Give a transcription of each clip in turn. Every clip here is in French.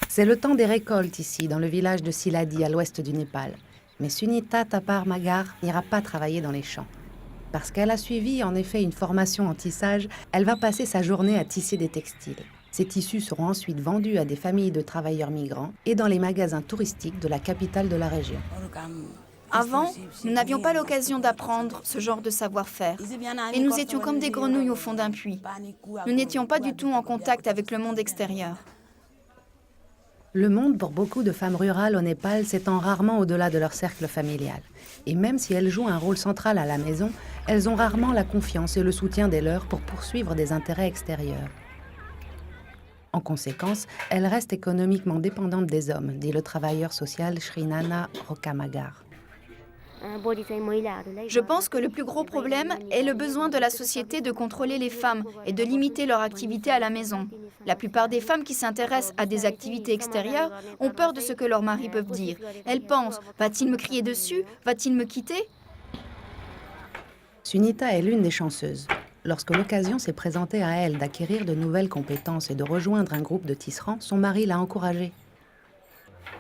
C'est le temps des récoltes ici, dans le village de Siladi, à l'ouest du Népal. Mais Sunita Tapar Magar n'ira pas travailler dans les champs. Parce qu'elle a suivi en effet une formation en tissage, elle va passer sa journée à tisser des textiles. Ces tissus seront ensuite vendus à des familles de travailleurs migrants et dans les magasins touristiques de la capitale de la région. Avant, nous n'avions pas l'occasion d'apprendre ce genre de savoir-faire. Et nous étions comme des grenouilles au fond d'un puits. Nous n'étions pas du tout en contact avec le monde extérieur. Le monde, pour beaucoup de femmes rurales au Népal, s'étend rarement au-delà de leur cercle familial. Et même si elles jouent un rôle central à la maison, elles ont rarement la confiance et le soutien des leurs pour poursuivre des intérêts extérieurs. En conséquence, elles restent économiquement dépendantes des hommes, dit le travailleur social Shrinana Rokamagar. Je pense que le plus gros problème est le besoin de la société de contrôler les femmes et de limiter leur activité à la maison. La plupart des femmes qui s'intéressent à des activités extérieures ont peur de ce que leurs maris peuvent dire. Elles pensent, va-t-il me crier dessus? Va-t-il me quitter? Sunita est l'une des chanceuses. Lorsque l'occasion s'est présentée à elle d'acquérir de nouvelles compétences et de rejoindre un groupe de tisserands, son mari l'a encouragée.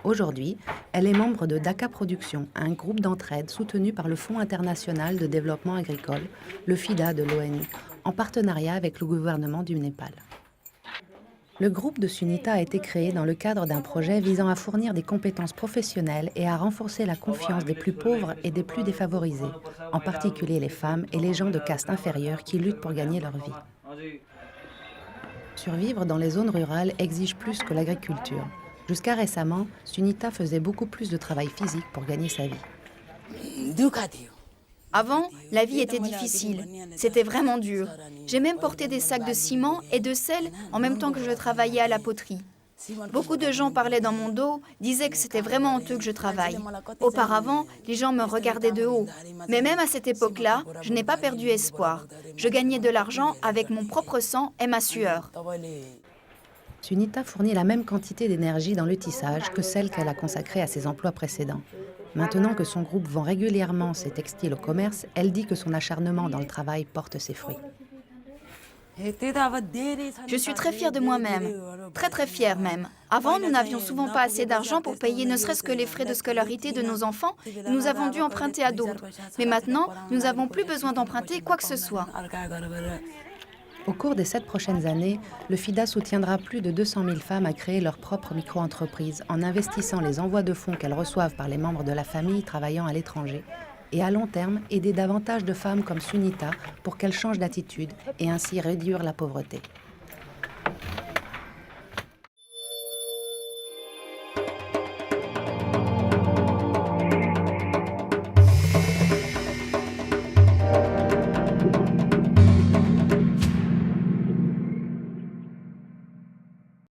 Aujourd'hui, elle est membre de Dhaka Production, un groupe d'entraide soutenu par le Fonds international de développement agricole, le FIDA de l'ONU, en partenariat avec le gouvernement du Népal. Le groupe de Sunita a été créé dans le cadre d'un projet visant à fournir des compétences professionnelles et à renforcer la confiance des plus pauvres et des plus défavorisés, en particulier les femmes et les gens de caste inférieure qui luttent pour gagner leur vie. Survivre dans les zones rurales exige plus que l'agriculture. Jusqu'à récemment, Sunita faisait beaucoup plus de travail physique pour gagner sa vie. Avant, la vie était difficile. C'était vraiment dur. J'ai même porté des sacs de ciment et de sel en même temps que je travaillais à la poterie. Beaucoup de gens parlaient dans mon dos, disaient que c'était vraiment honteux que je travaille. Auparavant, les gens me regardaient de haut. Mais même à cette époque-là, je n'ai pas perdu espoir. Je gagnais de l'argent avec mon propre sang et ma sueur. Sunita fournit la même quantité d'énergie dans le tissage que celle qu'elle a consacrée à ses emplois précédents. Maintenant que son groupe vend régulièrement ses textiles au commerce, elle dit que son acharnement dans le travail porte ses fruits. Je suis très fière de moi-même, très fière même. Avant, nous n'avions souvent pas assez d'argent pour payer ne serait-ce que les frais de scolarité de nos enfants et nous avons dû emprunter à d'autres. Mais maintenant, nous n'avons plus besoin d'emprunter quoi que ce soit. Au cours des 7 prochaines années, le FIDA soutiendra plus de 200 000 femmes à créer leur propre micro-entreprise en investissant les envois de fonds qu'elles reçoivent par les membres de la famille travaillant à l'étranger et à long terme aider davantage de femmes comme Sunita pour qu'elles changent d'attitude et ainsi réduire la pauvreté.